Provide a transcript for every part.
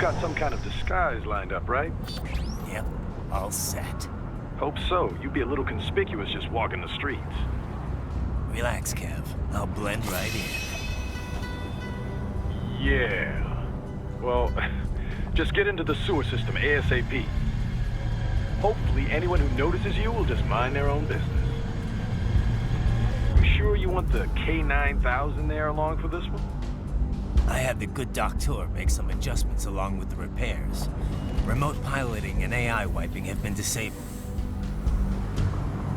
got some kind of disguise lined up, right? Yep, all set. Hope so. You'd be a little conspicuous just walking the streets. Relax, Kev. I'll blend right in. Yeah. Well, just get into the sewer system ASAP. Hopefully anyone who notices you will just mind their own business. You sure you want the K9000 there along for this one? I had the good doctor make some adjustments along with the repairs. Remote piloting and AI wiping have been disabled.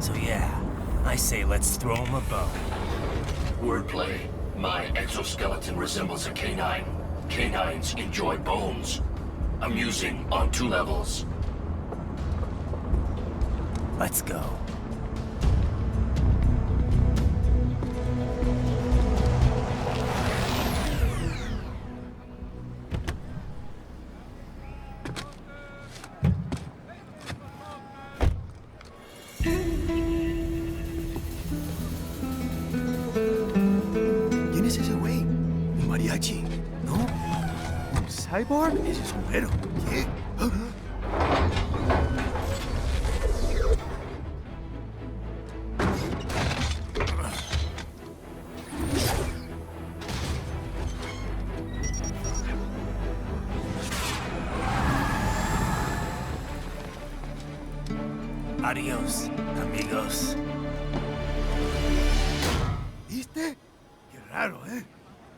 So yeah, I say let's throw him a bone. Wordplay. My exoskeleton resembles a canine. Canines enjoy bones. Amusing on 2 levels. Let's go. ¿Quién es ese güey? ¿Un mariachi? ¿No? ¿Un cyborg? Ese sombrero. ¿Qué? Adiós, amigos. ¿Viste? Qué raro, ¿eh?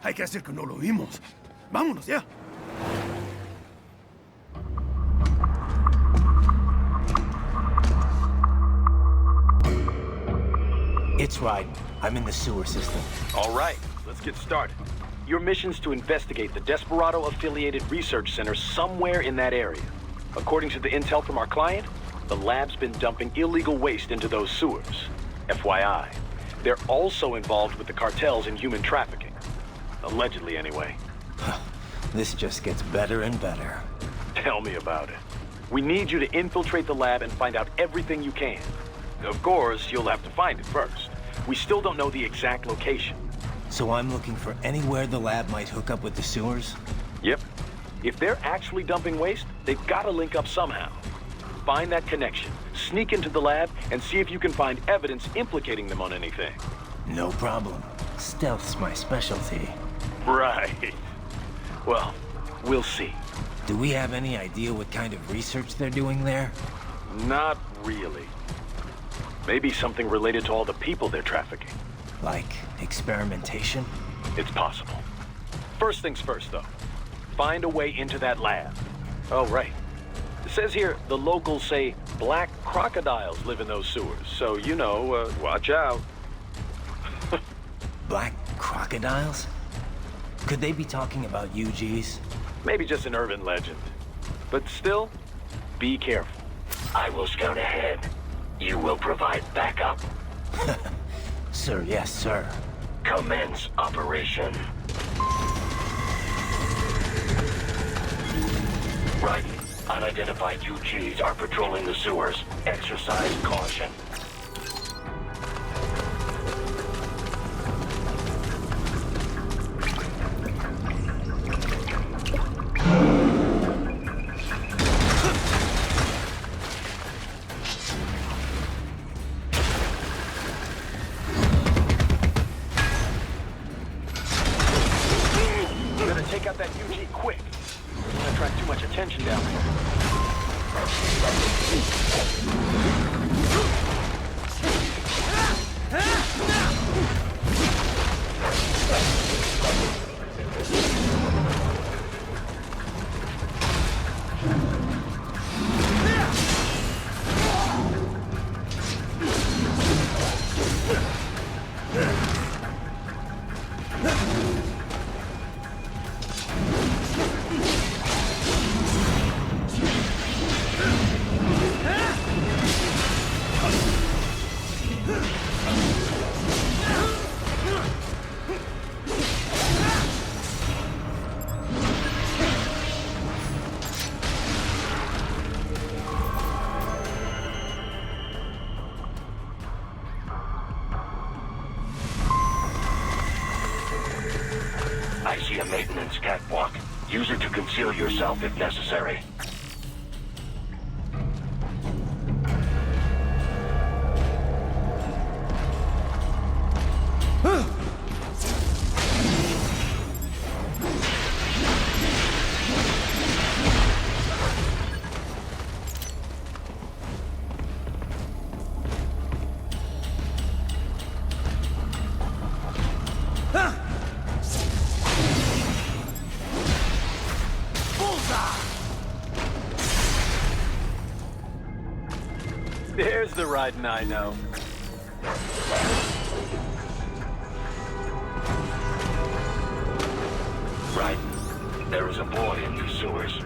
Hay que hacer que no lo vimos. Vámonos ya. It's right. I'm in the sewer system. All right, let's get started. Your mission's to investigate the Desperado-affiliated research center somewhere in that area. According to the intel from our client, the lab's been dumping illegal waste into those sewers. FYI, they're also involved with the cartels in human trafficking. Allegedly, anyway. This just gets better and better. Tell me about it. We need you to infiltrate the lab and find out everything you can. Of course, you'll have to find it first. We still don't know the exact location. So I'm looking for anywhere the lab might hook up with the sewers? Yep. If they're actually dumping waste, they've got to link up somehow. Find that connection, sneak into the lab, and see if you can find evidence implicating them on anything. No problem. Stealth's my specialty. Right. Well, we'll see. Do we have any idea what kind of research they're doing there? Not really. Maybe something related to all the people they're trafficking. Like experimentation? It's possible. First things first, though. Find a way into that lab. Oh, right. It says here the locals say black crocodiles live in those sewers, so, you know, watch out. Black crocodiles? Could they be talking about UGs? Maybe just an urban legend. But still, be careful. I will scout ahead. You will provide backup. Sir, yes, sir. Commence operation. Right. Unidentified UGs are patrolling the sewers. Exercise caution. Better take out that UG quick. Don't want to attract too much attention down there. I see a maintenance catwalk. Use it to conceal yourself if necessary. There's the riding I know. Right. There is a boy in these sewers.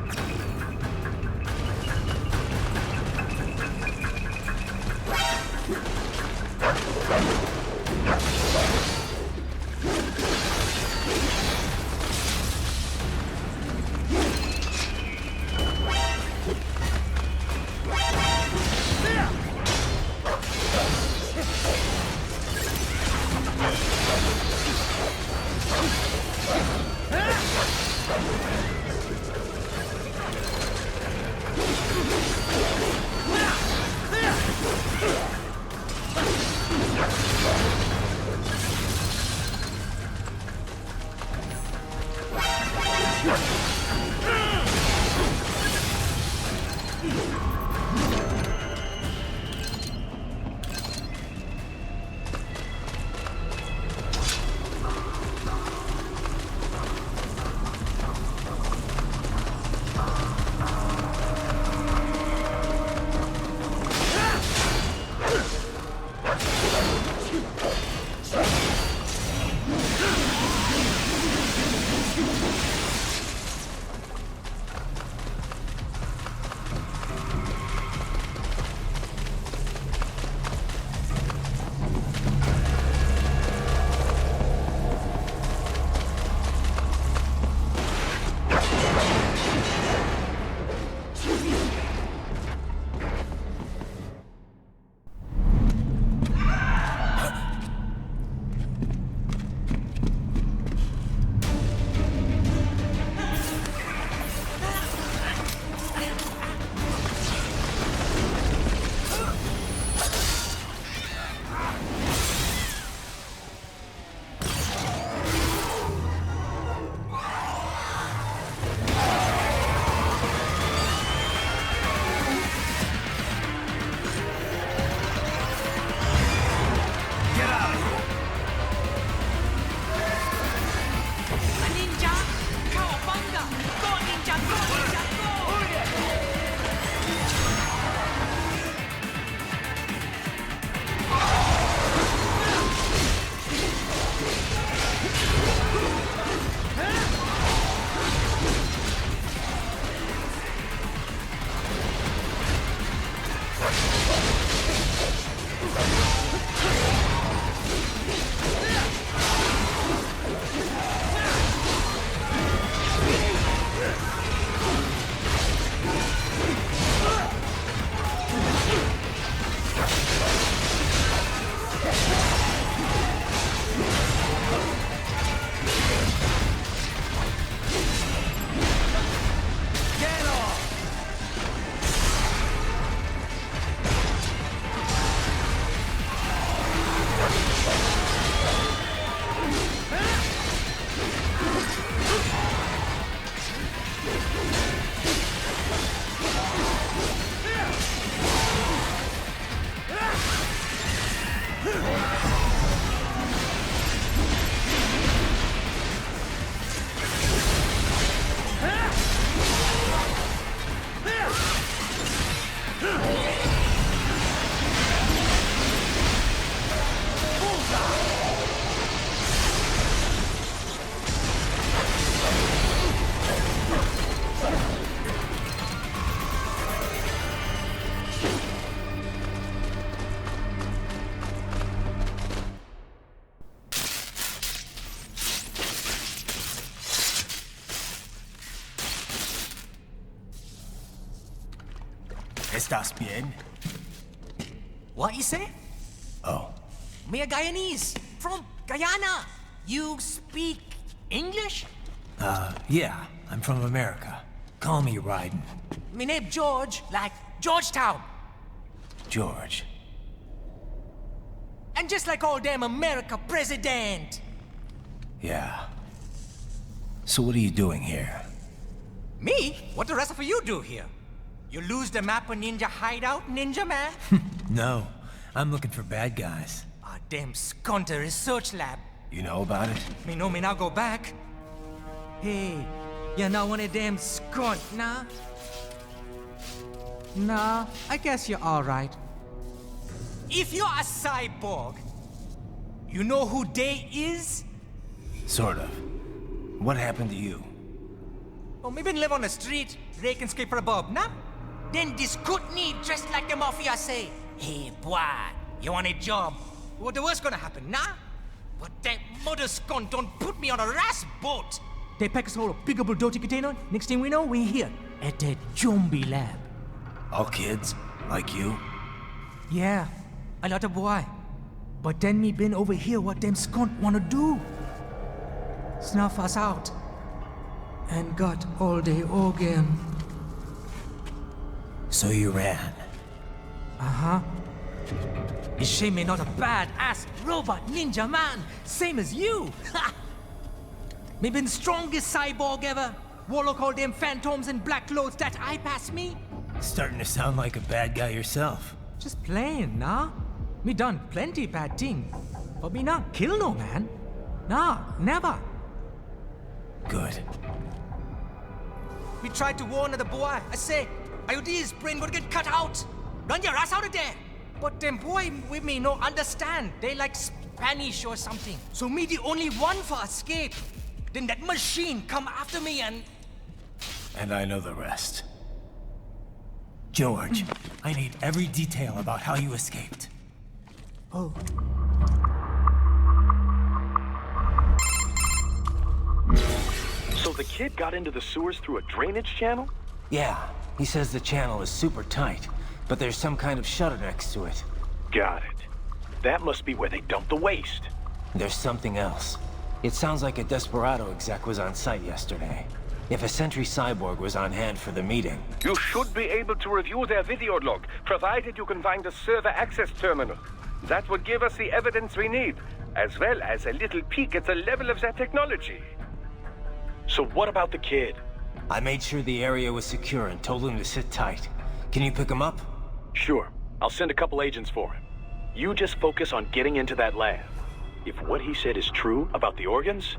¿Estás bien? What you say? Oh. Me a Guyanese from Guyana. You speak English? Yeah. I'm from America. Call me Raiden. Me name George, like Georgetown. George. And just like all damn America president. Yeah. So what are you doing here? Me? What the rest of you do here? You lose the map of Ninja hideout, Ninja man? No, I'm looking for bad guys. Ah, damn skunter research lab. You know about it? Me know me now go back. Hey, you're not one of them skunt, nah? Nah, I guess you're alright. If you're a cyborg, you know who they is? Sort of. What happened to you? Oh, me been live on the street, rake and scrape for a bob, nah? Then this good need dressed like the mafia say, hey boy, you want a job? What the worst gonna happen, nah? But that mother skunt don't put me on a ras boat. They pack us all a big old dirty container. Next thing we know, we're here at that zombie lab. All kids? Like you? Yeah, a lot of boy. But then me been over here what them skunt wanna do. Snuff us out. And got all the organ. So you ran. Uh-huh. It's shame me not a bad-ass robot ninja man, same as you. Ha! Me been strongest cyborg ever. Warlock all them phantoms in black clothes that eye pass me. Starting to sound like a bad guy yourself. Just playing, nah? Me done plenty bad thing. But me not kill no man. Nah, never. Good. We tried to warn the boy. I say, IOD's brain would get cut out. Run your ass out of there. But them boy with me no understand. They like Spanish or something. So me the only one for escape. Then that machine come after me and... And I know the rest. George, I need every detail about how you escaped. Oh. So the kid got into the sewers through a drainage channel? Yeah, he says the channel is super tight, but there's some kind of shutter next to it. Got it. That must be where they dumped the waste. There's something else. It sounds like a Desperado exec was on site yesterday. If a Sentry Cyborg was on hand for the meeting. You should be able to review their video log, provided you can find a server access terminal. That would give us the evidence we need, as well as a little peek at the level of their technology. So what about the kid? I made sure the area was secure and told him to sit tight. Can you pick him up? Sure. I'll send a couple agents for him. You just focus on getting into that lab. If what he said is true about the organs,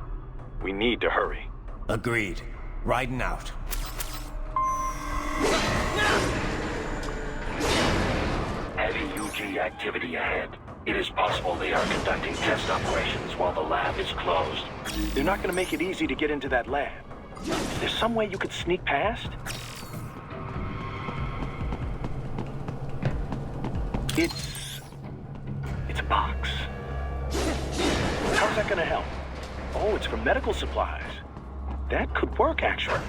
we need to hurry. Agreed. Riding out. Heavy UG activity ahead. It is possible they are conducting test operations while the lab is closed. They're not gonna make it easy to get into that lab. There's some way you could sneak past? It's a box. How's that gonna help? Oh, it's for medical supplies. That could work, actually.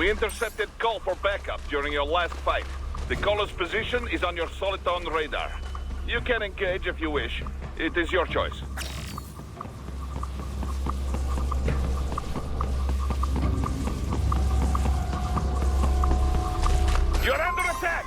We intercepted call for backup during your last fight. The caller's position is on your Soliton radar. You can engage if you wish. It is your choice. You're under attack!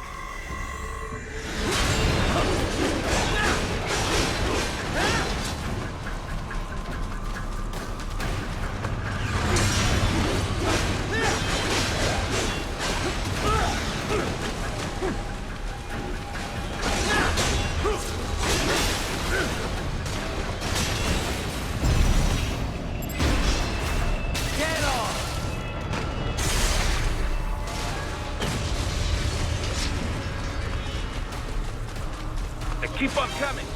Keep on coming!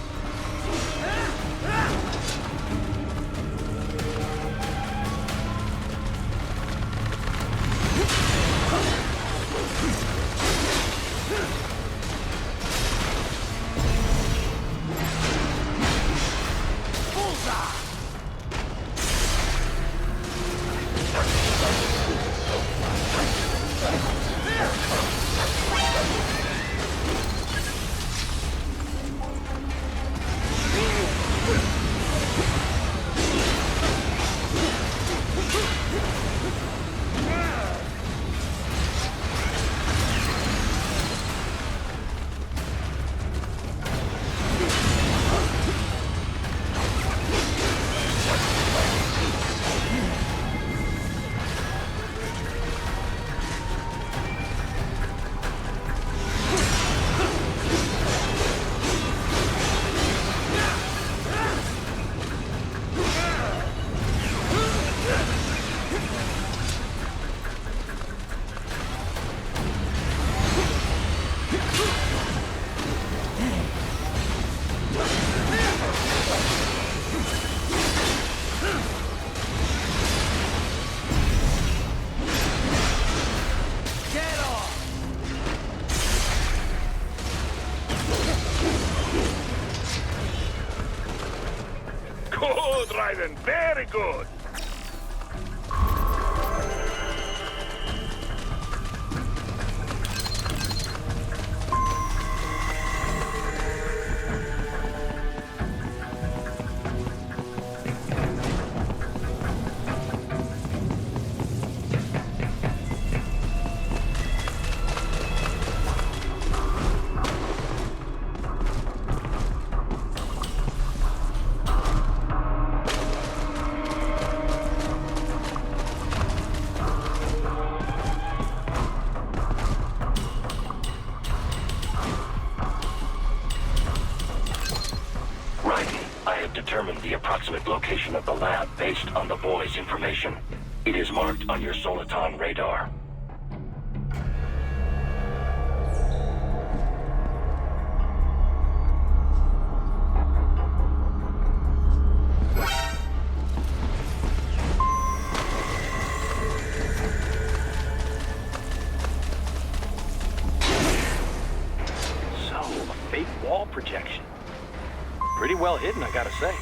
Good, Raiden. Very good. Determined the approximate location of the lab based on the boy's information. It is marked on your Soliton radar. So, a fake wall projection. Pretty well hidden, I gotta say.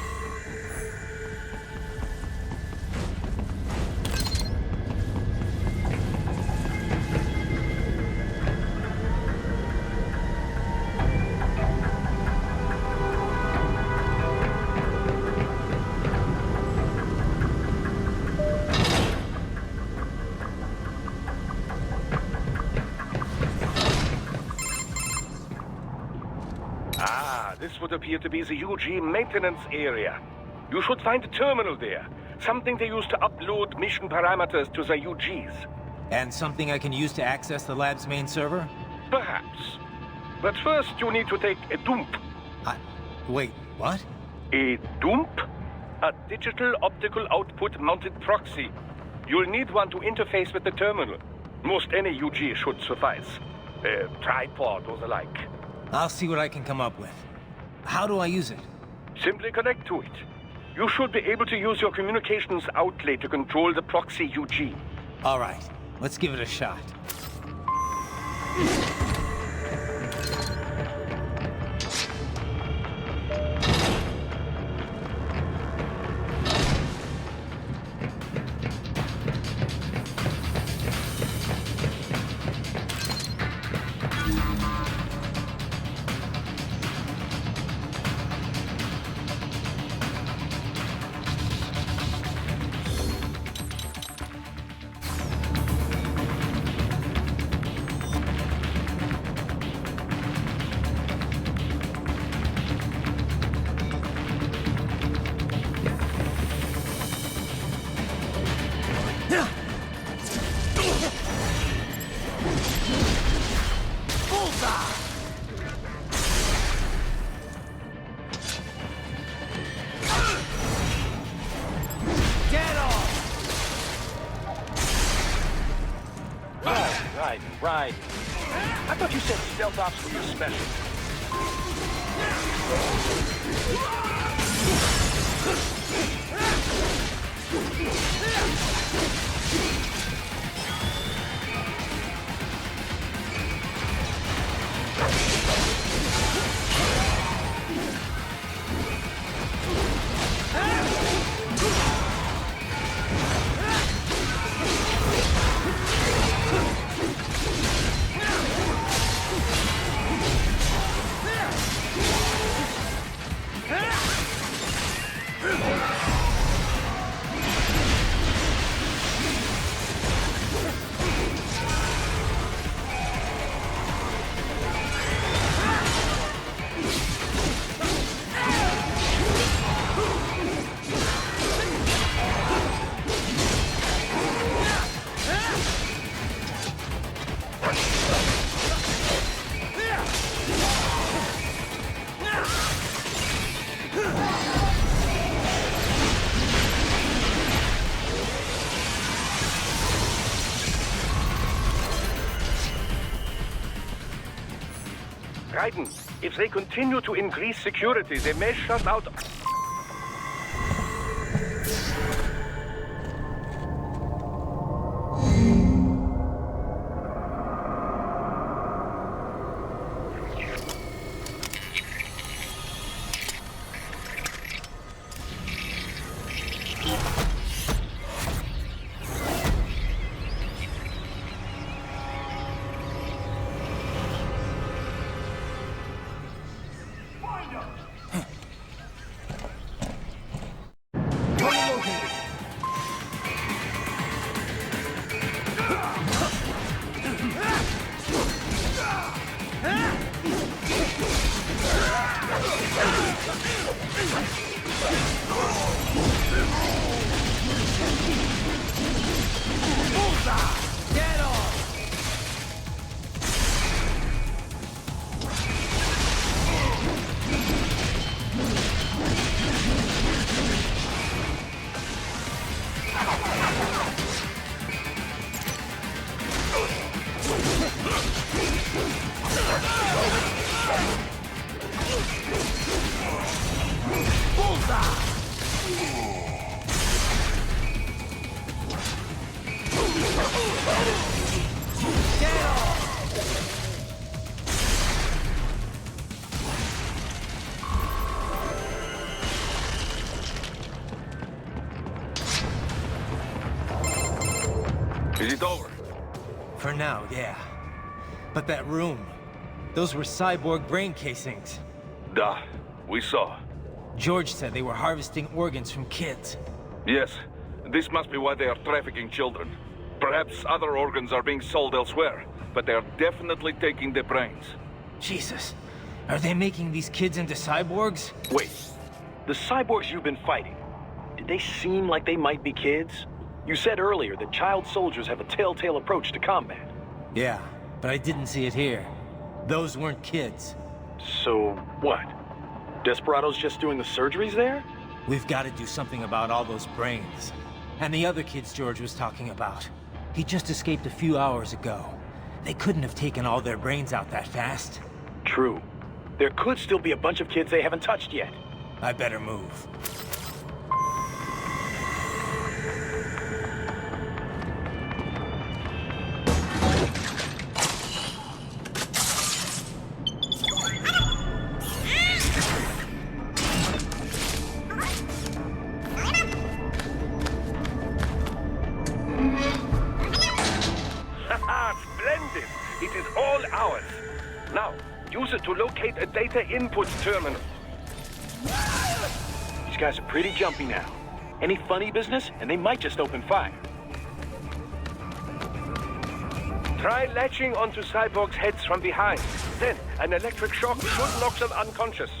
This would appear to be the UG maintenance area. You should find a terminal there. Something they use to upload mission parameters to the UGs. And something I can use to access the lab's main server? Perhaps. But first you need to take a dump. Wait, what? A dump? A digital optical output mounted proxy. You'll need one to interface with the terminal. Most any UG should suffice. A tripod or the like. I'll see what I can come up with. How do I use it? Simply connect to it. You should be able to use your communications outlet to control the proxy UG. All right, let's give it a shot. Right. I thought you said stealth ops were your specialty. Raiden, if they continue to increase security, they may shut out... Is it over? For now, yeah. But that room, those were cyborg brain casings. Duh, we saw. George said they were harvesting organs from kids. Yes, this must be why they are trafficking children. Perhaps other organs are being sold elsewhere, but they are definitely taking the brains. Jesus, are they making these kids into cyborgs? Wait, the cyborgs you've been fighting, did they seem like they might be kids? You said earlier that child soldiers have a telltale approach to combat. Yeah, but I didn't see it here. Those weren't kids. So, what? Desperado's just doing the surgeries there? We've got to do something about all those brains. And the other kids George was talking about. He just escaped a few hours ago. They couldn't have taken all their brains out that fast. True. There could still be a bunch of kids they haven't touched yet. I better move. Splendid! It is all ours. Now, use it to locate a data input terminal. These guys are pretty jumpy now. Any funny business, and they might just open fire. Try latching onto cyborgs' heads from behind. Then, an electric shock should knock them unconscious.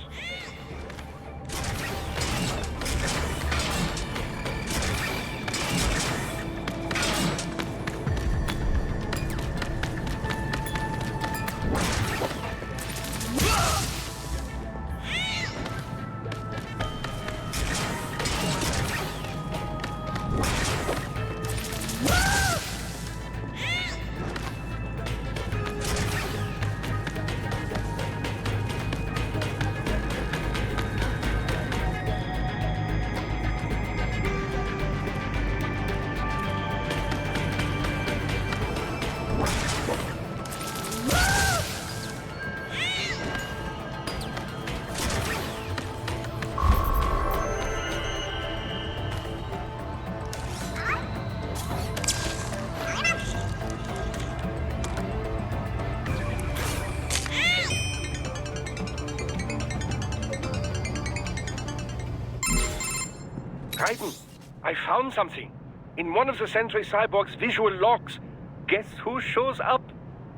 Raiden, I found something. In one of the Sentry Cyborg's visual logs. Guess who shows up?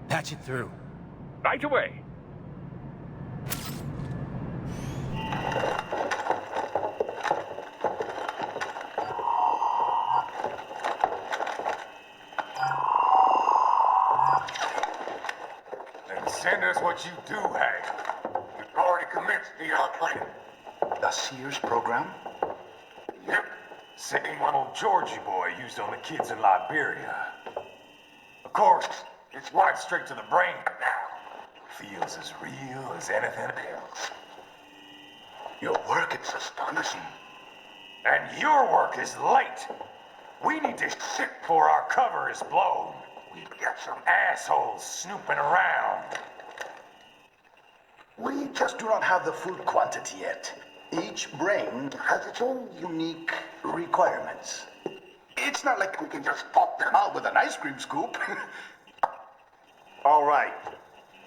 Patch it through. Right away. Then send us what you do have. You've already commenced the outplaying. The Sears program? Yep. Same one old Georgie boy used on the kids in Liberia. Of course, it's wiped straight to the brain now. Feels as real as anything else. Your work is astonishing. And your work is late. We need to shit before our cover is blown. We've got some assholes snooping around. We just do not have the full quantity yet. Each brain has its own unique requirements. It's not like we can just pop them out with an ice cream scoop. All right.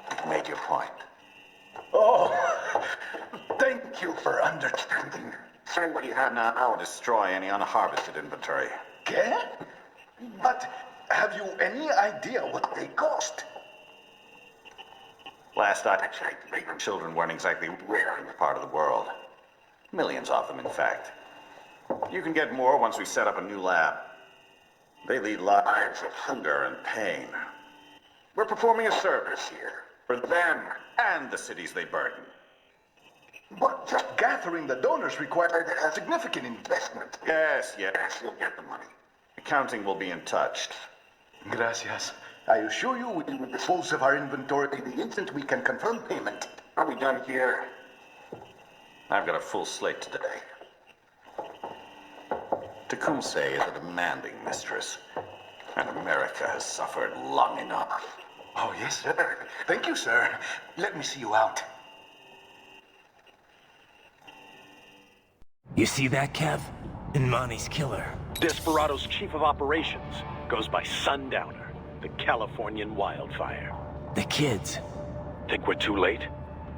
You've made your point. Oh, thank you for understanding. Send what you have now, or destroy any unharvested inventory. Okay? But have you any idea what they cost? Last I checked, children weren't exactly rare in this part of the world. Millions of them, in fact. You can get more once we set up a new lab. They lead lives of hunger and pain. We're performing a service here. For them and the cities they burden. But just gathering the donors required a significant investment. Yes, you'll get the money. Accounting will be in touch. Gracias. I assure you we will dispose of our inventory the instant we can confirm payment. Are we done here? I've got a full slate today. Tecumseh is a demanding mistress, and America has suffered long enough. Oh, yes, sir. Thank you, sir. Let me see you out. You see that, Kev? Imani's killer. Desperado's chief of operations goes by Sundowner, the Californian wildfire. The kids. Think we're too late?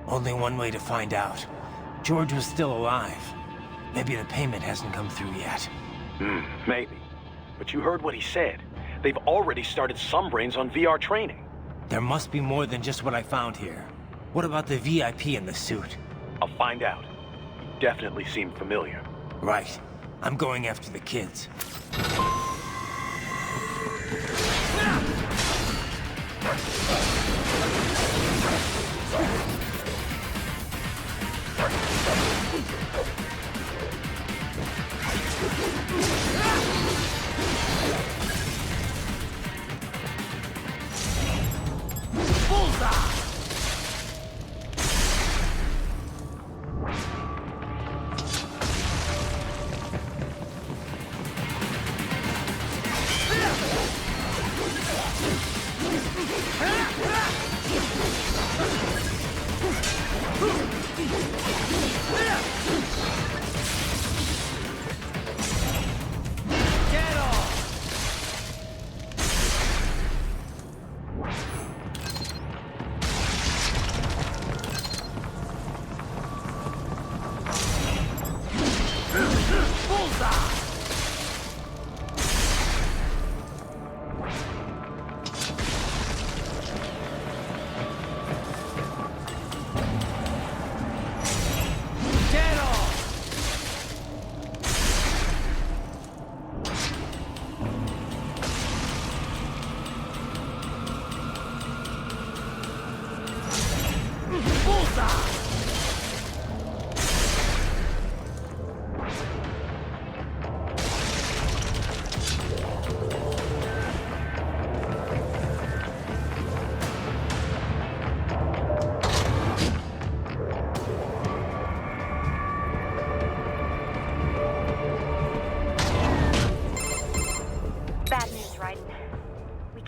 Only one way to find out. George was still alive. Maybe the payment hasn't come through yet. Maybe. But you heard what he said. They've already started some brains on VR training. There must be more than just what I found here. What about the VIP in the suit? I'll find out. You definitely seem familiar. Right. I'm going after the kids.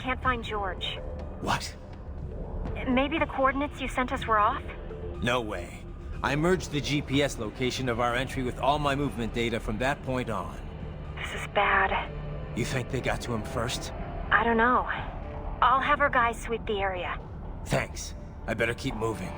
Can't find George. What? Maybe the coordinates you sent us were off? No way. I merged the GPS location of our entry with all my movement data from that point on. This is bad. You think they got to him first? I don't know. I'll have our guys sweep the area. Thanks. I better keep moving.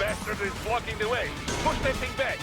bastard is blocking the way. Push that thing back.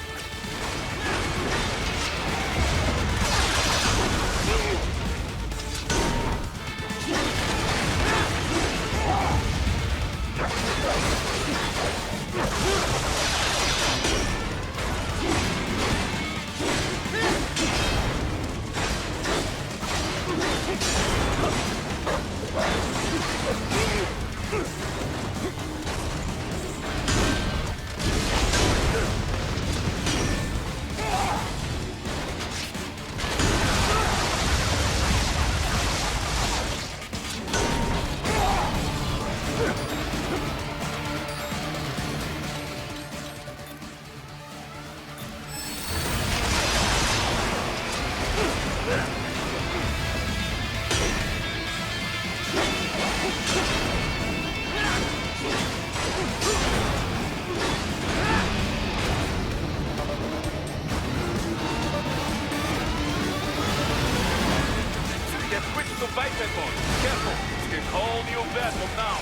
Careful! It's all new battle now!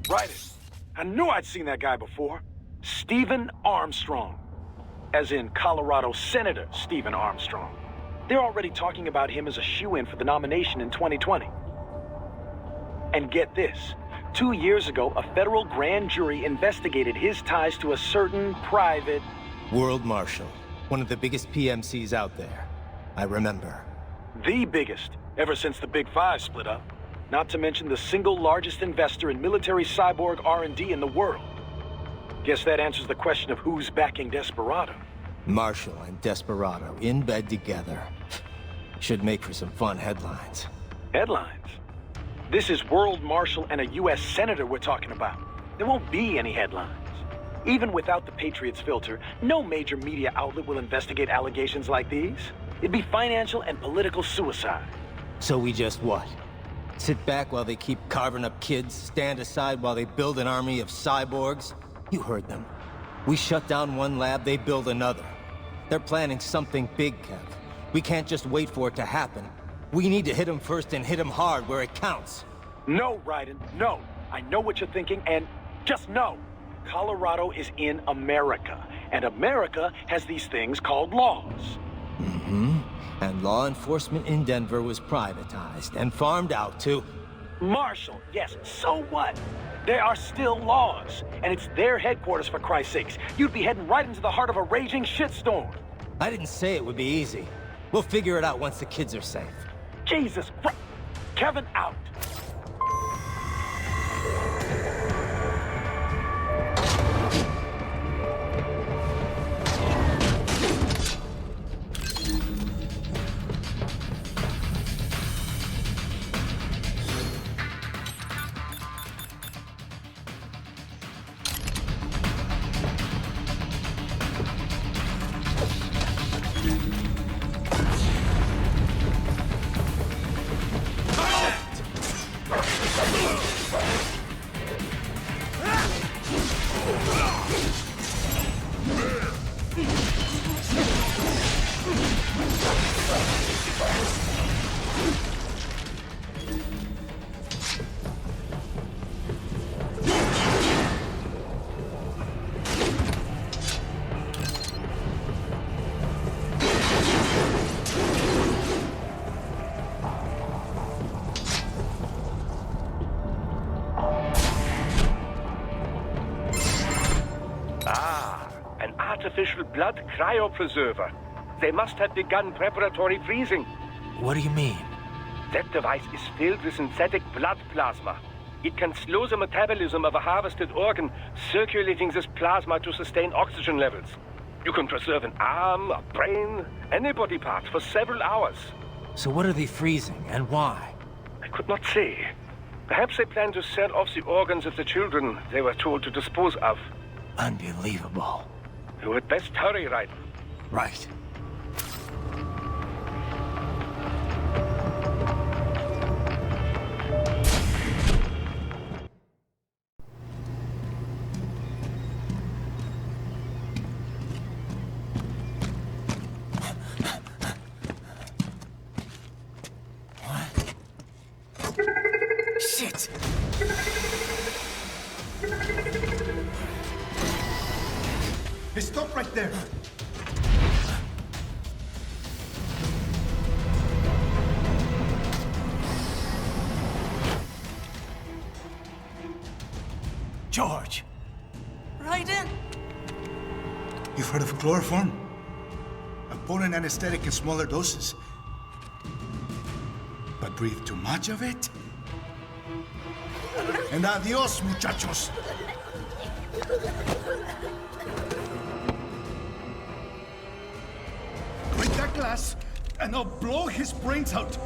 Right it. I knew I'd seen that guy before. Stephen Armstrong. As in Colorado Senator Stephen Armstrong. They're already talking about him as a shoo-in for the nomination in 2020. And get this. 2 years ago, a federal grand jury investigated his ties to a certain private... World Marshal. One of the biggest PMCs out there. I remember. The biggest, ever since the Big Five split up. Not to mention the single largest investor in military cyborg R&D in the world. Guess that answers the question of who's backing Desperado. Marshall and Desperado in bed together. Should make for some fun headlines. Headlines? This is World Marshal and a U.S. Senator we're talking about. There won't be any headlines. Even without the Patriots filter, no major media outlet will investigate allegations like these. It'd be financial and political suicide. So we just what? Sit back while they keep carving up kids, stand aside while they build an army of cyborgs? You heard them. We shut down one lab, they build another. They're planning something big, Kev. We can't just wait for it to happen. We need to hit them first and hit them hard where it counts. No, Raiden, no. I know what you're thinking, and just know. Colorado is in America, and America has these things called laws. Mm-hmm. And law enforcement in Denver was privatized and farmed out to... Marshall, yes, so what? There are still laws, and it's their headquarters for Christ's sakes. You'd be heading right into the heart of a raging shitstorm. I didn't say it would be easy. We'll figure it out once the kids are safe. Jesus Christ. Kevin out. cryopreserver. They must have begun preparatory freezing. What do you mean? That device is filled with synthetic blood plasma. It can slow the metabolism of a harvested organ, circulating this plasma to sustain oxygen levels. You can preserve an arm, a brain, any body part for several hours. So what are they freezing, and why? I could not say. Perhaps they plan to sell off the organs of the children they were told to dispose of. Unbelievable. You had best hurry, Ryder. Right. Shit! Hey, stop right there! George! Raiden? You've heard of chloroform? A potent anesthetic in smaller doses. But breathe too much of it? And adios, muchachos! Break that glass, and I'll blow his brains out!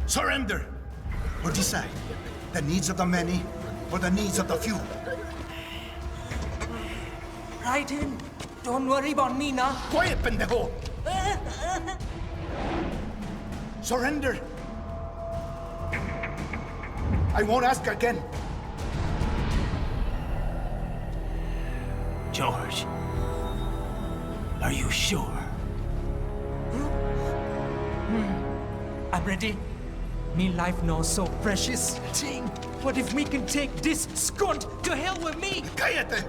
Surrender! Or decide. The needs of the many, or the needs of the few. Raiden, don't worry about me now. Quiet, pendejo! Surrender! I won't ask again. George, are you sure? I'm ready. Me life now so precious. Ting, what if we can take this skunt to hell with me? Cállate!